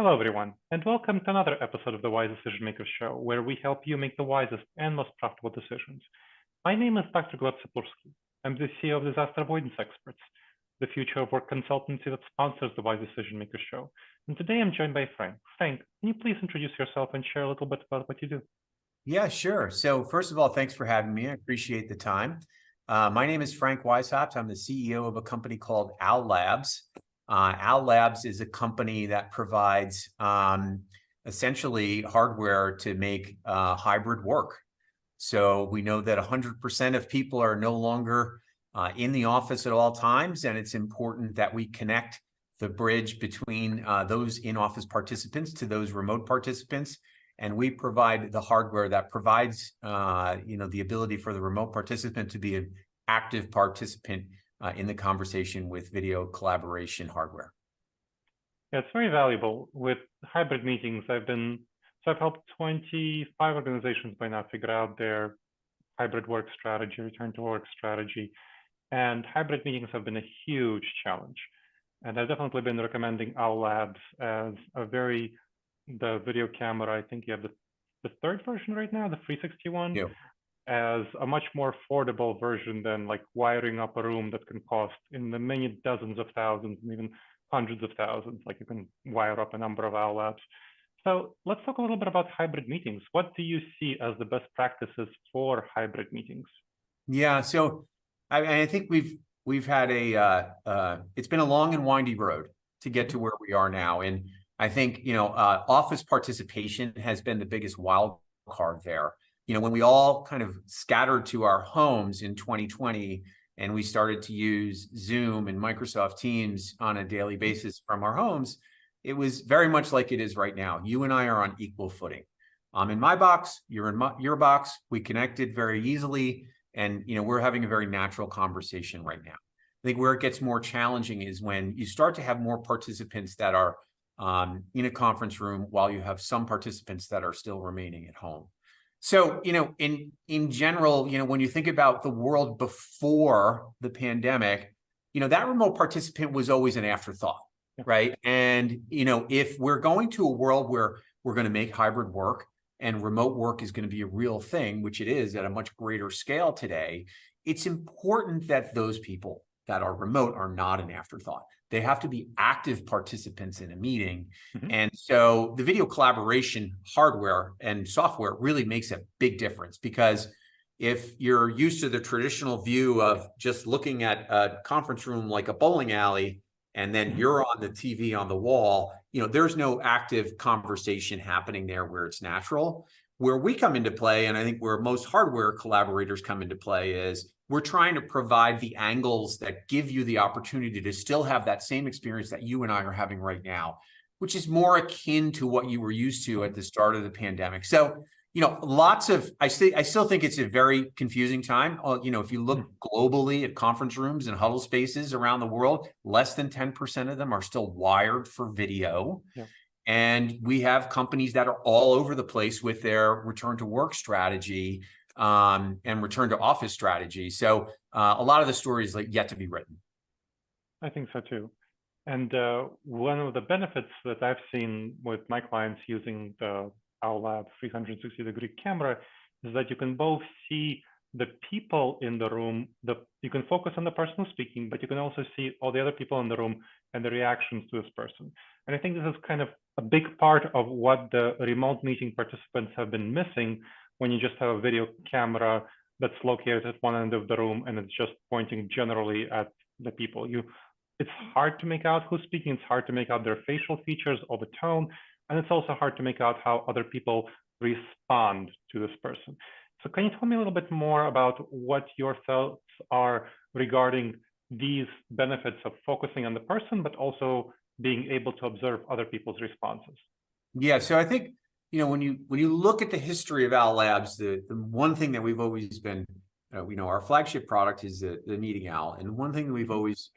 Hello, everyone, and welcome to another episode of the Wise Decision Makers Show, where we help you make the wisest and most profitable decisions. My name is Dr. Gleb Tsipursky. I'm the CEO of Disaster Avoidance Experts, the future of work consultancy that sponsors the Wise Decision Makers Show. And today I'm joined by Frank. Frank, can you please introduce yourself and share a little bit about what you do? Yeah, sure. So first of all, thanks for having me. I appreciate the time. My name is Frank Weishaupt. I'm the CEO of a company called Owl Labs. Owl Labs is a company that provides essentially hardware to make hybrid work. So we know that 100% of people are no longer in the office at all times, and it's important that we connect the bridge between those in-office participants to those remote participants. And we provide the hardware that provides, the ability for the remote participant to be an active participant in the conversation with video collaboration hardware. Yeah, it's very valuable. With hybrid meetings, I've helped 25 organizations by now figure out their hybrid work strategy, return to work strategy. And hybrid meetings have been a huge challenge. And I've definitely been recommending Owl Labs as the video camera. I think you have the third version right now, the 361, Yeah. as a much more affordable version than like wiring up a room that can cost in the many dozens of thousands and even hundreds of thousands. Like you can wire up a number of Owl Labs. So let's talk a little bit about hybrid meetings. What do you see as the best practices for hybrid meetings? Yeah, so I think we've had it's been a long and windy road to get to where we are now. And I think, office participation has been the biggest wild card there. When we all kind of scattered to our homes in 2020 and we started to use Zoom and Microsoft Teams on a daily basis from our homes, it was very much like it is right now. You and I are on equal footing. I'm in my box, you're in your box. We connected very easily, and we're having a very natural conversation right now. I think where it gets more challenging is when you start to have more participants that are in a conference room while you have some participants that are still remaining at home. So, in general, when you think about the world before the pandemic, that remote participant was always an afterthought, right? And, if we're going to a world where we're going to make hybrid work and remote work is going to be a real thing, which it is at a much greater scale today, it's important that those people that are remote are not an afterthought. They have to be active participants in a meeting. Mm-hmm. And so the video collaboration hardware and software really makes a big difference, because if you're used to the traditional view of just looking at a conference room like a bowling alley, and then you're on the TV on the wall, there's no active conversation happening there where it's natural. Where we come into play, and I think where most hardware collaborators come into play, is we're trying to provide the angles that give you the opportunity to still have that same experience that you and I are having right now, which is more akin to what you were used to at the start of the pandemic. So, I still think it's a very confusing time. If you look globally at conference rooms and huddle spaces around the world, less than 10% of them are still wired for video. Yeah. And we have companies that are all over the place with their return to work strategy and return to office strategy. So a lot of the story is yet to be written. I think so too. And one of the benefits that I've seen with my clients using the Owl Labs 360-degree camera is that you can both see the people in the room. You can focus on the person who's speaking, but you can also see all the other people in the room and the reactions to this person. And I think this is kind of a big part of what the remote meeting participants have been missing, when you just have a video camera that's located at one end of the room and it's just pointing generally at the people. It's hard to make out who's speaking. It's hard to make out their facial features or the tone. And it's also hard to make out how other people respond to this person. So can you tell me a little bit more about what your thoughts are regarding these benefits of focusing on the person, but also being able to observe other people's responses? Yeah, so I think, when you look at the history of Owl Labs, the one thing that we've always been, our flagship product is the Meeting Owl. And one thing that we've always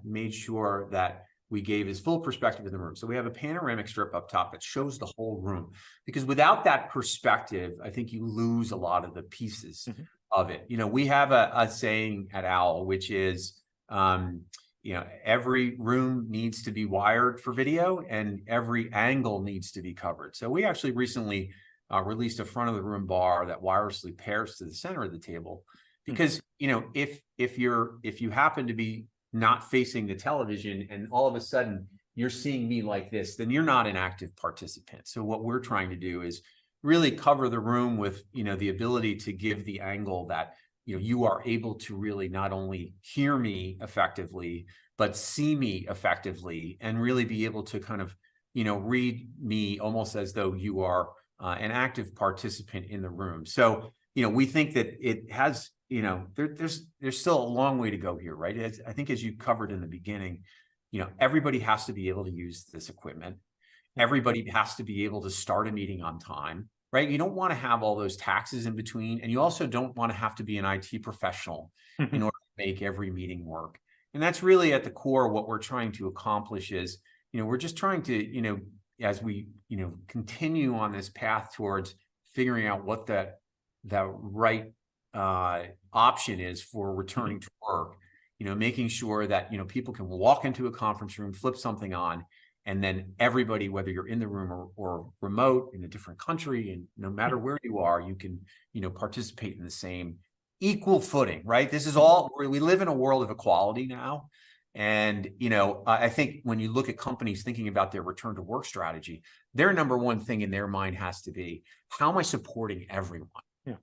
made sure that we gave is full perspective of the room. So we have a panoramic strip up top that shows the whole room, because without that perspective, I think you lose a lot of the pieces of it. We have a saying at Owl, which is, every room needs to be wired for video and every angle needs to be covered. So we actually recently released a front of the room bar that wirelessly pairs to the center of the table, because if you happen to be not facing the television and all of a sudden you're seeing me like this, then you're not an active participant. So what we're trying to do is really cover the room with the ability to give the angle that you are able to really not only hear me effectively, but see me effectively, and really be able to kind of read me almost as though you are an active participant in the room. So we think that it has there's still a long way to go here, right? I think as you covered in the beginning, everybody has to be able to use this equipment. Everybody has to be able to start a meeting on time, right? You don't want to have all those taxes in between. And you also don't want to have to be an IT professional in order to make every meeting work. And that's really at the core what we're trying to accomplish is, we're just trying to, as we, continue on this path towards figuring out what that right option is for returning to work, making sure that, people can walk into a conference room, flip something on, and then everybody, whether you're in the room or remote in a different country, and no matter where you are, you can, participate in the same equal footing, right? This is all, we live in a world of equality now. And, I think when you look at companies thinking about their return to work strategy, their number one thing in their mind has to be, how am I supporting everyone? Yeah.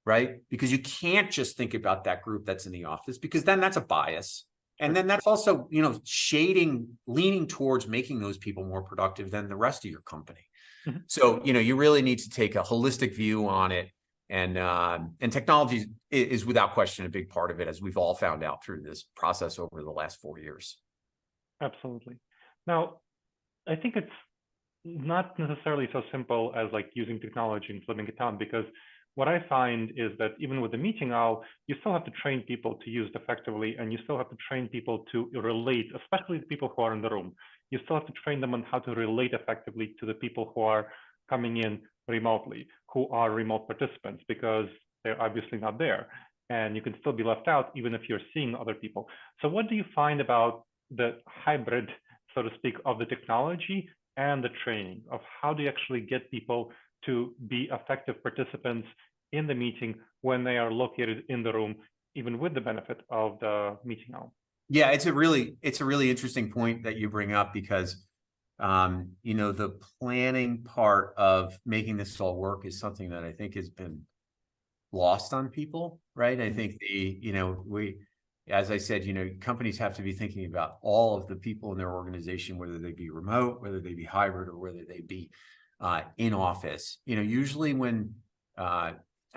Right? Because you can't just think about that group that's in the office, because then that's a bias. And then that's also, leaning towards making those people more productive than the rest of your company. So, you really need to take a holistic view on it. And technology is without question a big part of it, as we've all found out through this process over the last 4 years. Absolutely. Now, I think it's not necessarily so simple as like using technology and flipping it on, because what I find is that even with the meeting owl, you still have to train people to use it effectively, and you still have to train people to relate, especially the people who are in the room. You still have to train them on how to relate effectively to the people who are coming in remotely, who are remote participants, because they're obviously not there. And you can still be left out even if you're seeing other people. So what do you find about the hybrid, so to speak, of the technology and the training of how do you actually get people to be effective participants in the meeting when they are located in the room, even with the benefit of the meeting owl? Yeah, it's a really interesting point that you bring up, because the planning part of making this all work is something that I think has been lost on people, right? I think as I said, companies have to be thinking about all of the people in their organization, whether they be remote, whether they be hybrid, or whether they be in office. Usually when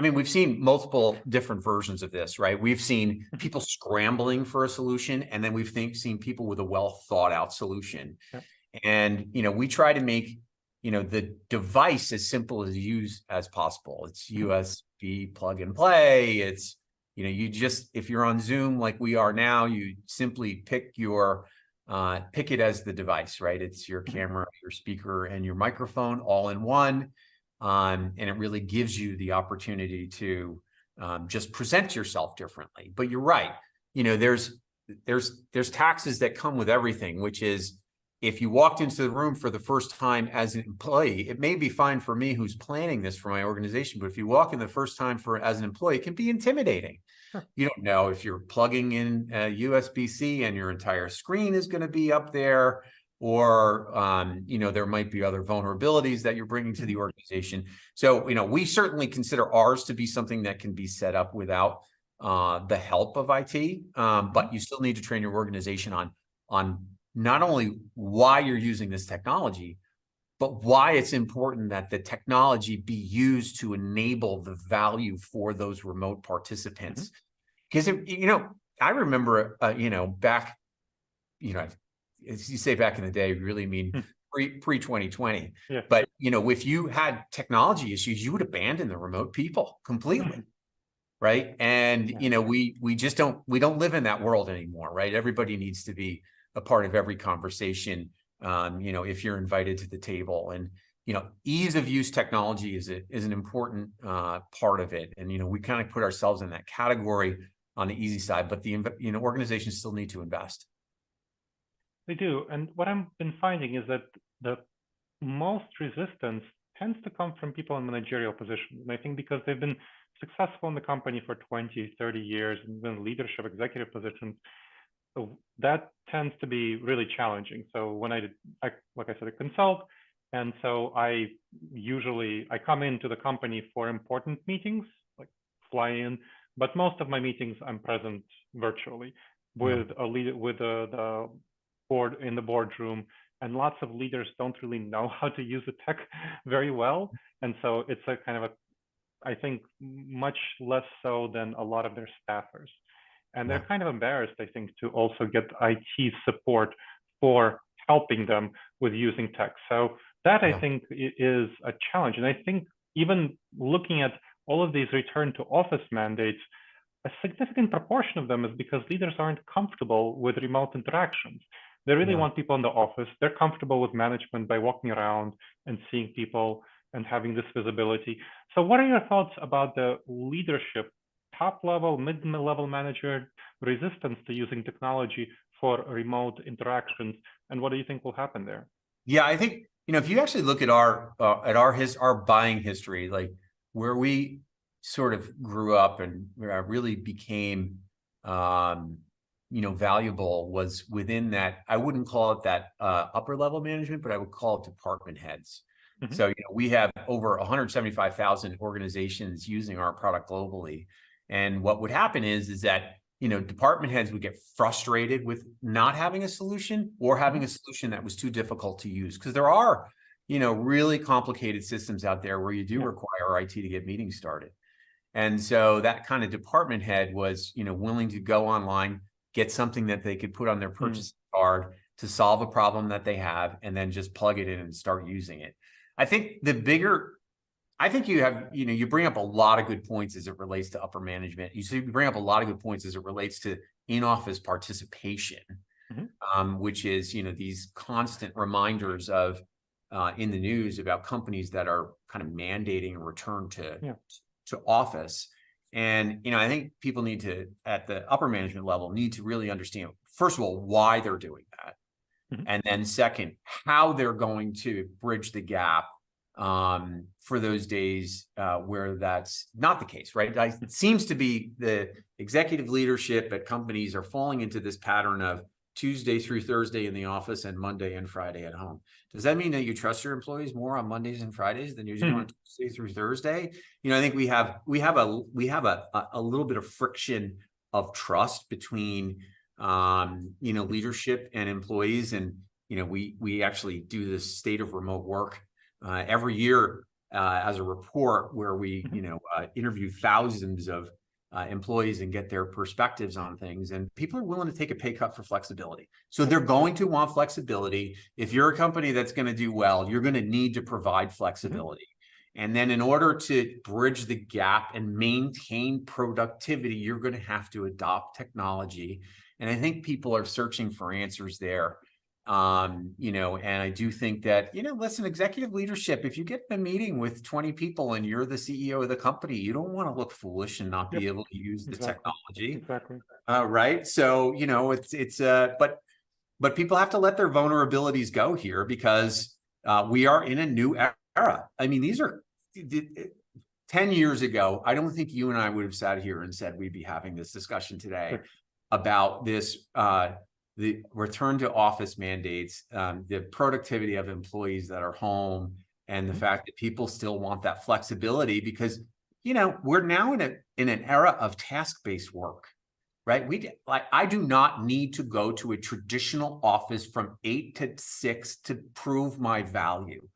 we've seen multiple different versions of this, right? We've seen people scrambling for a solution, and then we've seen people with a well thought out solution. Yep. And we try to make the device as simple as use as possible. It's USB plug and play. It's if you're on Zoom like we are now, you simply pick it as the device, right? It's your camera, your speaker, and your microphone all in one. And it really gives you the opportunity to just present yourself differently. But you're right. There's taxes that come with everything, which is, if you walked into the room for the first time as an employee, it may be fine for me who's planning this for my organization. But if you walk in the first time as an employee, it can be intimidating. Sure. You don't know if you're plugging in USB-C and your entire screen is going to be up there, or, there might be other vulnerabilities that you're bringing to the organization. So, we certainly consider ours to be something that can be set up without the help of IT. But you still need to train your organization on not only why you're using this technology, but why it's important that the technology be used to enable the value for those remote participants. Because, I remember, back, as you say, back in the day, really mean pre-2020. Yeah. But, if you had technology issues, you would abandon the remote people completely. Right. And, we just don't live in that world anymore. Right. Everybody needs to be a part of every conversation, if you're invited to the table. And, ease of use technology is an important part of it. And, we kind of put ourselves in that category on the easy side, but the organizations still need to invest. They do. And what I've been finding is that the most resistance tends to come from people in managerial positions. And I think because they've been successful in the company for 20, 30 years and been leadership executive positions, so that tends to be really challenging. So when like I said, I consult, and so I come into the company for important meetings, like fly in, but most of my meetings I'm present virtually with a leader, with the board in the boardroom, and lots of leaders don't really know how to use the tech very well, and so it's a kind of a, I think, much less so than a lot of their staffers. And they're kind of embarrassed, I think, to also get IT support for helping them with using tech. So that, I think, is a challenge. And I think even looking at all of these return to office mandates, a significant proportion of them is because leaders aren't comfortable with remote interactions. They really want people in the office. They're comfortable with management by walking around and seeing people and having this visibility. So what are your thoughts about the leadership, top level, mid-level manager resistance to using technology for remote interactions? And what do you think will happen there? Yeah, I think, if you actually look at our buying history, like where we sort of grew up and really became valuable was within that. I wouldn't call it that upper level management, but I would call it department heads. So we have over 175,000 organizations using our product globally, and what would happen is that department heads would get frustrated with not having a solution or having a solution that was too difficult to use, because there are really complicated systems out there where you do require IT to get meetings started. And so that kind of department head was willing to go online, get something that they could put on their purchase card to solve a problem that they have, and then just plug it in and start using it. I think you have, you bring up a lot of good points as it relates to upper management. You bring up a lot of good points as it relates to in-office participation, which is, these constant reminders of in the news about companies that are kind of mandating a return to office. And, I think people need to, at the upper management level, need to really understand, first of all, why they're doing that. And then second, how they're going to bridge the gap for those days where that's not the case, right? It seems to be the executive leadership at companies are falling into this pattern of Tuesday through Thursday in the office and Monday and Friday at home. Does that mean that you trust your employees more on Mondays and Fridays than you do on Tuesday through Thursday? I think we have a little bit of friction of trust between leadership and employees. And we actually do this state of remote work every year as a report where we interview thousands of employees and get their perspectives on things, and people are willing to take a pay cut for flexibility. So they're going to want flexibility. If you're a company that's going to do well, you're going to need to provide flexibility. And then in order to bridge the gap and maintain productivity, you're going to have to adopt technology. And I think people are searching for answers there. And I do think that, listen, executive leadership, if you get in a meeting with 20 people and you're the CEO of the company, you don't want to look foolish and not be able to use the technology. Right. So, but people have to let their vulnerabilities go here, because we are in a new era. I mean, these are 10 years ago. I don't think you and I would have sat here and said we'd be having this discussion today about this, the return to office mandates, the productivity of employees that are home, and the fact that people still want that flexibility, because, we're now in an era of task-based work, right? I do not need to go to a traditional office from 8 to 6 to prove my value.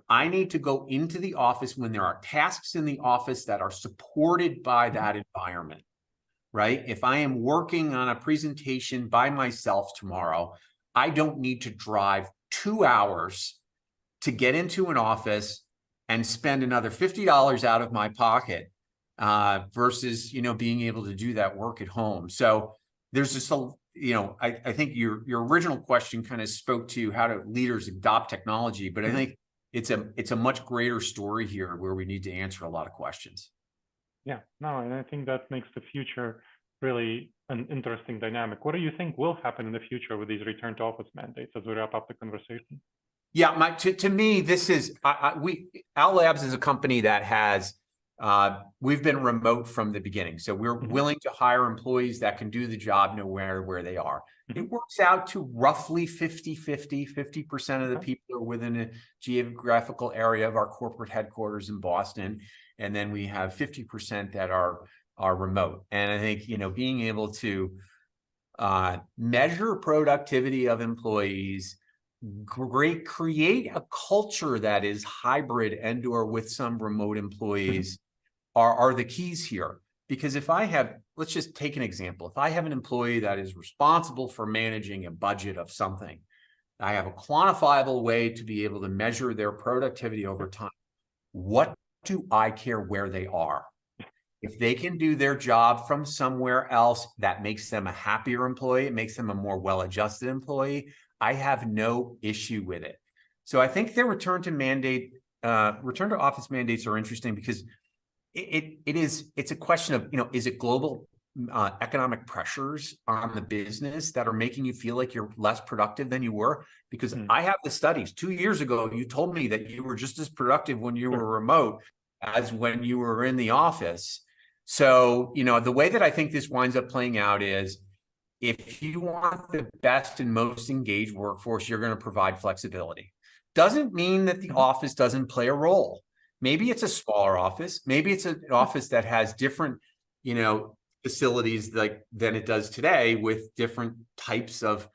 I need to go into the office when there are tasks in the office that are supported by that environment. Right? If I am working on a presentation by myself tomorrow, I don't need to drive 2 hours to get into an office and spend another $50 out of my pocket versus, being able to do that work at home. So there's just I think your original question kind of spoke to how do leaders adopt technology, but I think it's a much greater story here where we need to answer a lot of questions. Yeah, no, and I think that makes the future really an interesting dynamic. What do you think will happen in the future with these return to office mandates as we wrap up the conversation? Yeah, to me, this is Owl Labs is a company that has we've been remote from the beginning, so we're willing to hire employees that can do the job no matter where they are. It works out to roughly 50-50. 50% of the people are within a geographical area of our corporate headquarters in Boston, and then we have 50% that are remote. And I think, you know, being able to measure productivity of employees, create a culture that is hybrid and or with some remote employees are the keys here. Because if I have, let's just take an example. If I have an employee that is responsible for managing a budget of something, I have a quantifiable way to be able to measure their productivity over time. What do I care where they are? If they can do their job from somewhere else, that makes them a happier employee. It makes them a more well-adjusted employee. I have no issue with it. So I think their return to office mandates are interesting because it's a question of, you know, is it global economic pressures on the business that are making you feel like you're less productive than you were? Because I have the studies. 2 years ago, you told me that you were just as productive when you were remote as when you were in the office. So, you know, the way that I think this winds up playing out is, if you want the best and most engaged workforce, you're going to provide flexibility. Doesn't mean that the office doesn't play a role. Maybe it's a smaller office. Maybe it's an office that has different, you know, facilities than it does today, with different types of,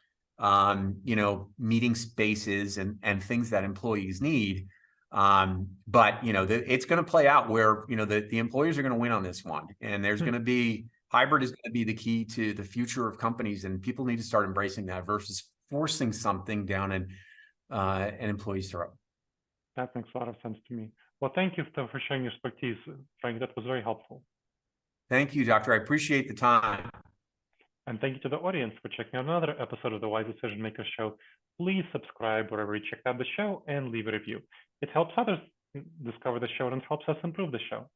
you know, meeting spaces and things that employees need. But, you know, it's going to play out where, you know, the employers are going to win on this one. And there's going to be, hybrid is going to be the key to the future of companies, and people need to start embracing that versus forcing something down an employee's throat. That makes a lot of sense to me. Well, thank you for sharing your expertise, Frank. That was very helpful. Thank you, Doctor. I appreciate the time. And thank you to the audience for checking out another episode of the Wise Decision Maker Show. Please subscribe wherever you checked out the show and leave a review. It helps others discover the show and helps us improve the show.